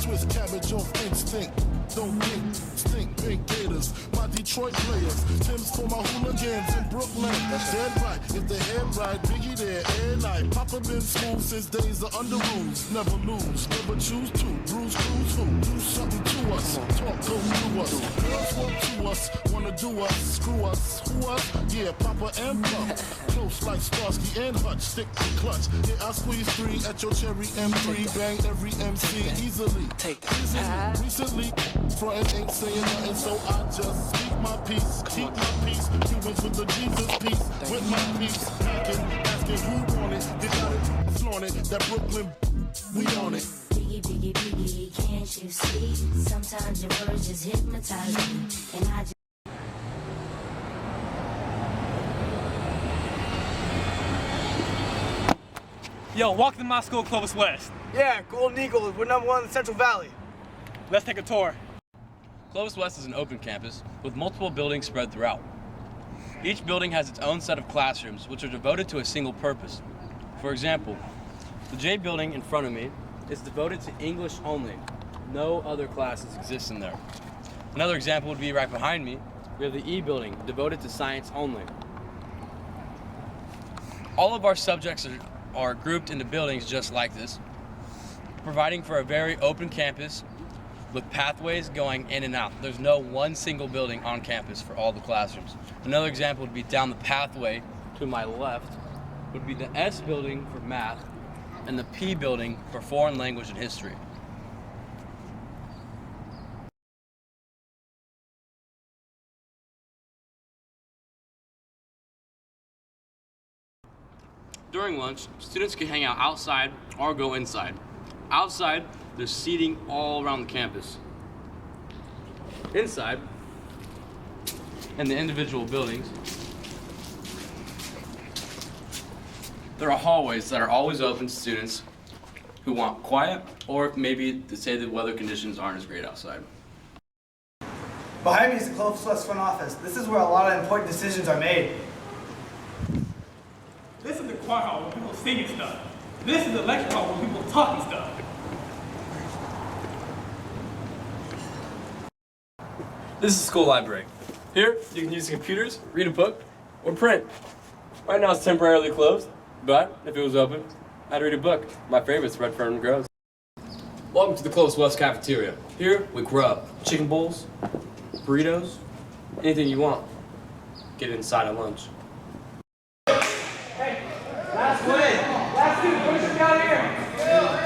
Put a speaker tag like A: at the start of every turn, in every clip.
A: twist cabbage off instinct. Don't think, stink, pink gators. My Detroit players, Tim's for my hooligans in Brooklyn. Dead right, if the head right, Biggie there, air night. Papa been school since days of under rules. Never lose, never choose to. Bruise, cruise, who? Do something to us. Talk, go through us. Girls want to us, wanna do us. Screw us, who us? Yeah, Papa and Pump. Close like Starsky and Hutch, stick to clutch. Yeah, I squeeze 3 at your cherry M3. Bang every MC easily. Recently, frontin' ain't saying nothing, so I just speak my peace, keep my peace. Cubans with the Jesus peace, with my peace. Packing, asking who want it, they got it, flaunt it. That Brooklyn, we on it.
B: Biggie, biggie, biggie, can't you see? Sometimes your words just hypnotize me, and I just.
C: Yo, walk to my school, Clovis West.
D: Yeah, Golden Eagle, we're #1 in the Central Valley.
C: Let's take a tour.
E: Clovis West is an open campus with multiple buildings spread throughout. Each building has its own set of classrooms which are devoted to a single purpose. For example, the J building in front of me is devoted to English only. No other classes exist in there. Another example would be right behind me. We have the E building devoted to science only. All of our subjects are grouped into buildings just like this, providing for a very open campus with pathways going in and out. There's no one single building on campus for all the classrooms. Another example would be down the pathway to my left would be the S building for math and the P building for foreign language and history. During lunch, students can hang out outside or go inside. Outside, there's seating all around the campus. Inside, in the individual buildings, there are hallways that are always open to students who want quiet or maybe to say the weather conditions aren't as great outside.
D: Behind me is the Clovis West front office. This is where a lot of important decisions are made.
C: This is the choir hall where people singing stuff. This is the lecture hall where people talking stuff.
E: This is the school library. Here, you can use the computers, read a book, or print. Right now it's temporarily closed, but if it was open, I'd read a book. My favorite's Red Fern Grows. Welcome to the Clovis West cafeteria. Here, we grub chicken bowls, burritos, anything you want. Get it inside at lunch.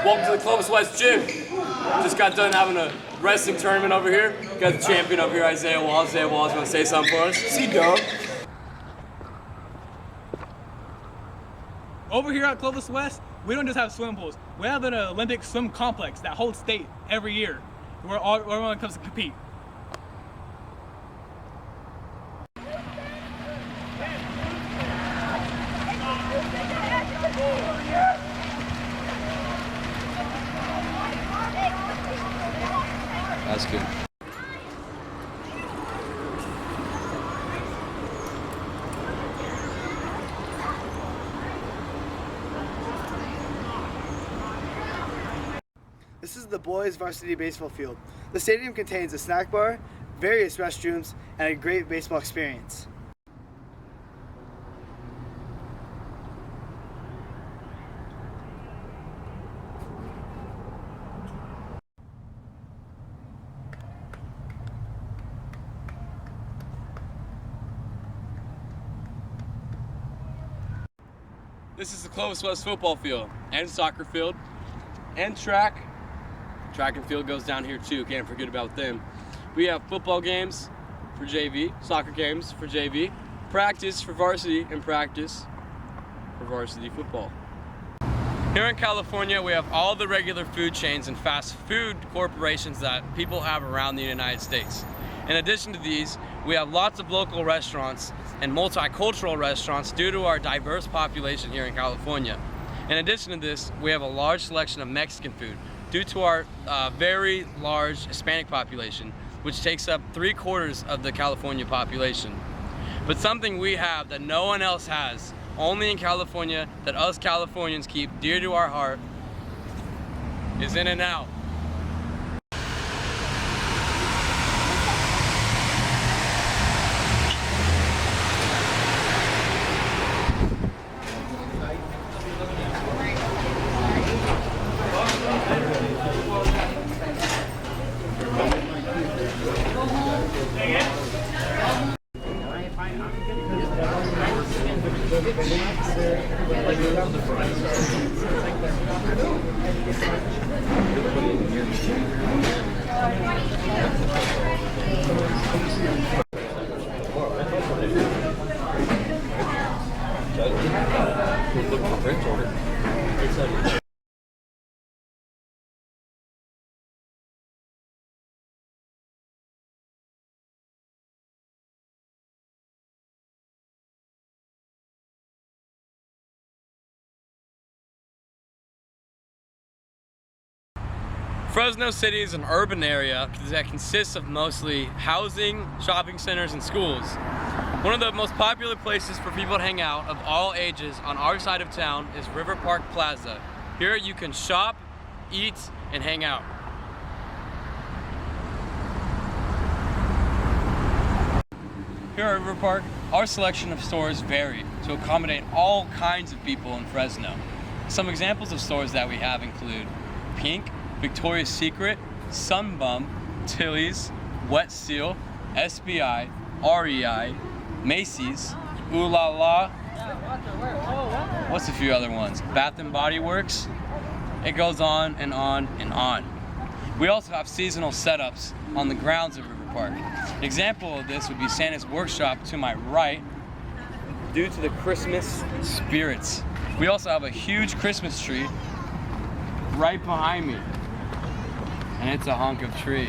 E: Welcome to the Clovis West gym. Just got done having a wrestling tournament over here. Got the champion over here, Isaiah Walls. Isaiah Walls, you want to say something for us?
D: See, dog.
C: Over here at Clovis West, we don't just have swimming pools. We have an Olympic swim complex that holds state every year, where everyone comes to compete.
E: That's good.
D: This is the boys' varsity baseball field. The stadium contains a snack bar, various restrooms, and a great baseball experience.
E: This is the Clovis West football field and soccer field and track. Track and field goes down here too, can't forget about them. We have football games for JV, soccer games for JV, practice for varsity, and practice for varsity football. Here in California, we have all the regular food chains and fast food corporations that people have around the United States. In addition to these, we have lots of local restaurants and multicultural restaurants due to our diverse population here in California. In addition to this, we have a large selection of Mexican food due to our very large Hispanic population, which takes up 3/4 of the California population. But something we have that no one else has, only in California, that us Californians keep dear to our heart, is In-N-Out. Fresno City is an urban area that consists of mostly housing, shopping centers, and schools. One of the most popular places for people to hang out of all ages on our side of town is River Park Plaza. Here you can shop, eat, and hang out. Here at River Park, our selection of stores vary to accommodate all kinds of people in Fresno. Some examples of stores that we have include Pink, Victoria's Secret, Sunbum, Tilly's, Wet Seal, SBI, REI, Macy's, Ooh La La, what's a few other ones? Bath and Body Works. It goes on and on and on. We also have seasonal setups on the grounds of River Park. An example of this would be Santa's Workshop to my right, due to the Christmas spirits. We also have a huge Christmas tree right behind me, and it's a hunk of tree.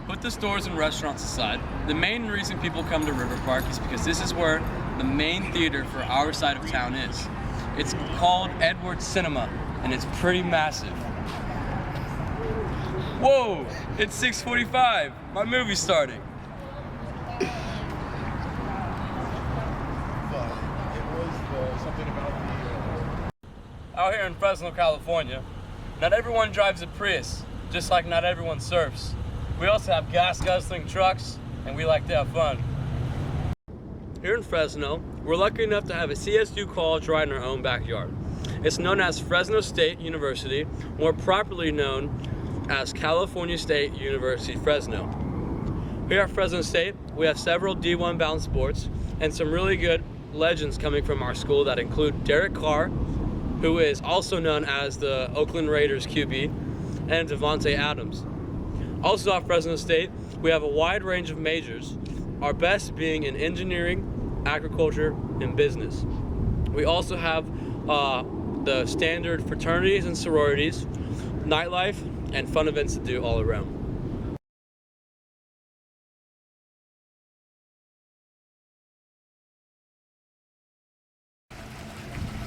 E: Put the stores and restaurants aside, the main reason people come to River Park is because this is where the main theater for our side of town is. It's called Edwards Cinema, and it's pretty massive. Whoa, it's 6:45. My movie's starting. Out here in Fresno, California, not everyone drives a Prius, just like not everyone surfs. We also have gas-guzzling trucks, and we like to have fun. Here in Fresno, we're lucky enough to have a CSU college right in our own backyard. It's known as Fresno State University, more properly known as California State University, Fresno. Here at Fresno State, we have several D1 bound sports and some really good legends coming from our school that include Derek Carr, who is also known as the Oakland Raiders QB, and Devontae Adams. Also at Fresno State, we have a wide range of majors, our best being in engineering, agriculture, and business. We also have the standard fraternities and sororities, nightlife, and fun events to do all around.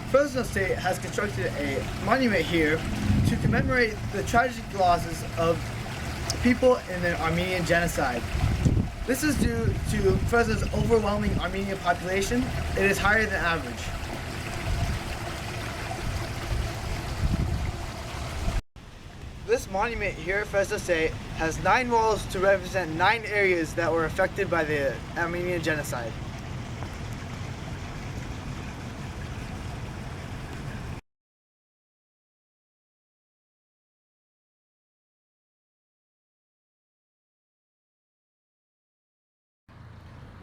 D: Fresno State has constructed a monument here to commemorate the tragic losses of people in the Armenian genocide. This is due to Fresno's overwhelming Armenian population. It is higher than average. This monument here at Fresno State has 9 walls to represent 9 areas that were affected by the Armenian genocide.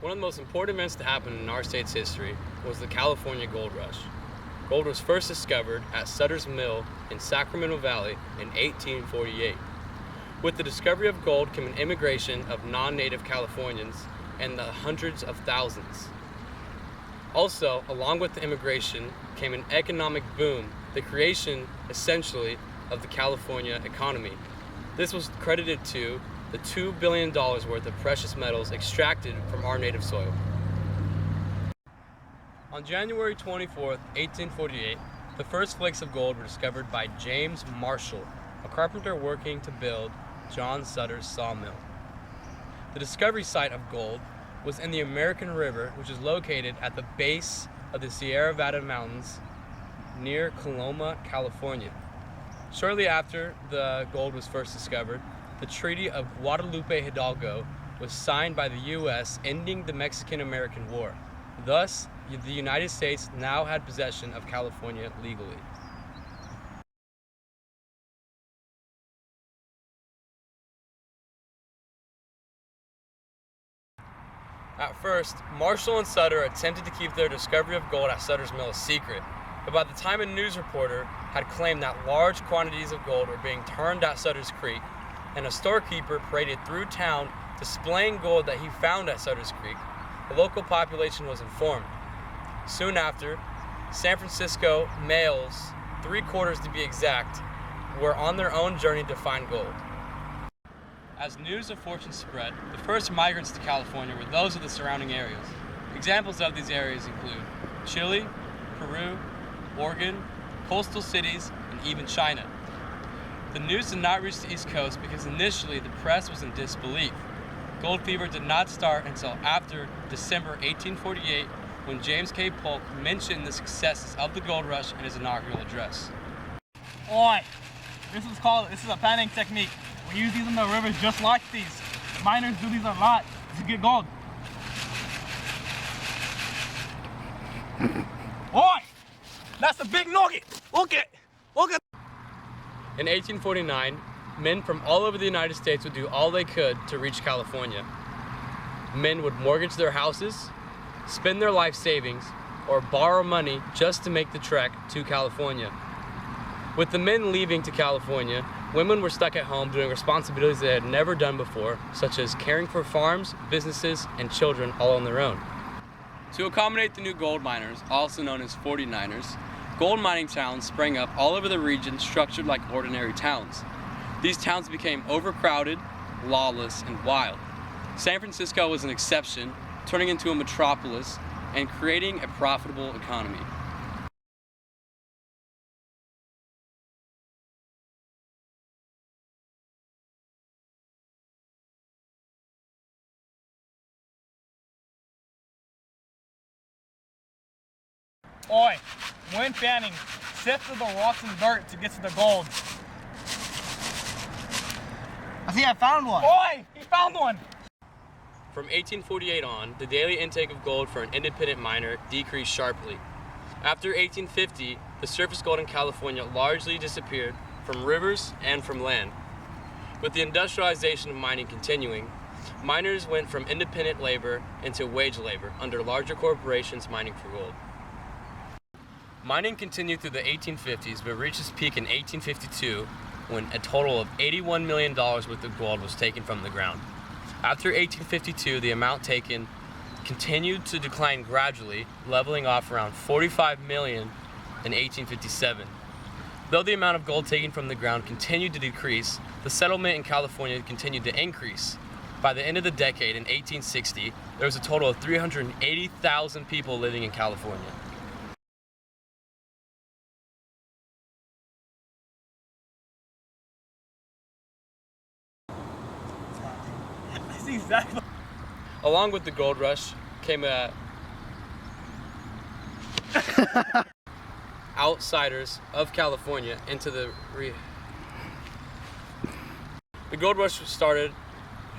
E: One of the most important events to happen in our state's history was the California Gold Rush. Gold was first discovered at Sutter's Mill in Sacramento Valley in 1848. With the discovery of gold came an immigration of non-native Californians and the hundreds of thousands. Also, along with the immigration came an economic boom, the creation, essentially, of the California economy. This was credited to the $2 billion worth of precious metals extracted from our native soil. On January 24th, 1848, the first flakes of gold were discovered by James Marshall, a carpenter working to build John Sutter's sawmill. The discovery site of gold was in the American River, which is located at the base of the Sierra Nevada Mountains near Coloma, California. Shortly after the gold was first discovered, the Treaty of Guadalupe Hidalgo was signed by the U.S., ending the Mexican-American War. Thus, the United States now had possession of California legally. At first, Marshall and Sutter attempted to keep their discovery of gold at Sutter's Mill a secret, but by the time a news reporter had claimed that large quantities of gold were being turned at Sutter's Creek, and a storekeeper paraded through town displaying gold that he found at Sutter's Creek, the local population was informed. Soon after, San Francisco males, 3/4 to be exact, were on their own journey to find gold. As news of fortune spread, the first migrants to California were those of the surrounding areas. Examples of these areas include Chile, Peru, Oregon, coastal cities, and even China. The news did not reach the East Coast because initially the press was in disbelief. Gold fever did not start until after December 1848, when James K. Polk mentioned the successes of the gold rush in his inaugural address.
C: Oi! This is a panning technique. We use these in the rivers just like these. Miners do these a lot to get gold. Oi! That's a big nugget! Look at!
E: In 1849, men from all over the United States would do all they could to reach California. Men would mortgage their houses, spend their life savings, or borrow money just to make the trek to California. With the men leaving to California, women were stuck at home doing responsibilities they had never done before, such as caring for farms, businesses, and children all on their own. To accommodate the new gold miners, also known as 49ers, gold mining towns sprang up all over the region, structured like ordinary towns. These towns became overcrowded, lawless, and wild. San Francisco was an exception, turning into a metropolis and creating a profitable economy.
C: Oi! When fanning, sift through the rocks and dirt to get to the gold.
D: I think I found one.
C: Oi! He found one!
E: From 1848 on, the daily intake of gold for an independent miner decreased sharply. After 1850, the surface gold in California largely disappeared from rivers and from land. With the industrialization of mining continuing, miners went from independent labor into wage labor under larger corporations mining for gold. Mining continued through the 1850s, but reached its peak in 1852 when a total of $81 million worth of gold was taken from the ground. After 1852, the amount taken continued to decline gradually, leveling off around $45 million in 1857. Though the amount of gold taken from the ground continued to decrease, the settlement in California continued to increase. By the end of the decade, in 1860, there was a total of 380,000 people living in California.
C: Exactly.
E: Along with the gold rush came outsiders of California into the gold rush started.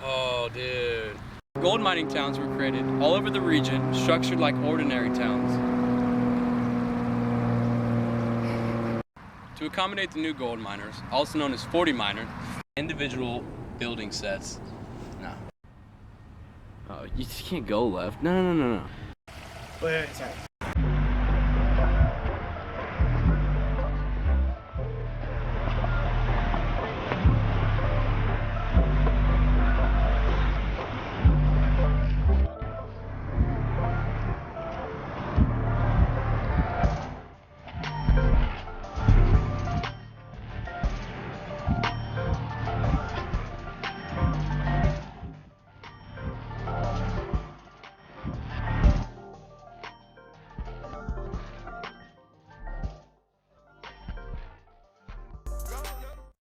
E: Oh, dude. Gold mining towns were created all over the region, structured like ordinary towns. To accommodate the new gold miners, also known as 40-miners, individual building sets. No. Oh, you just can't go left. No.
D: Wait, sorry.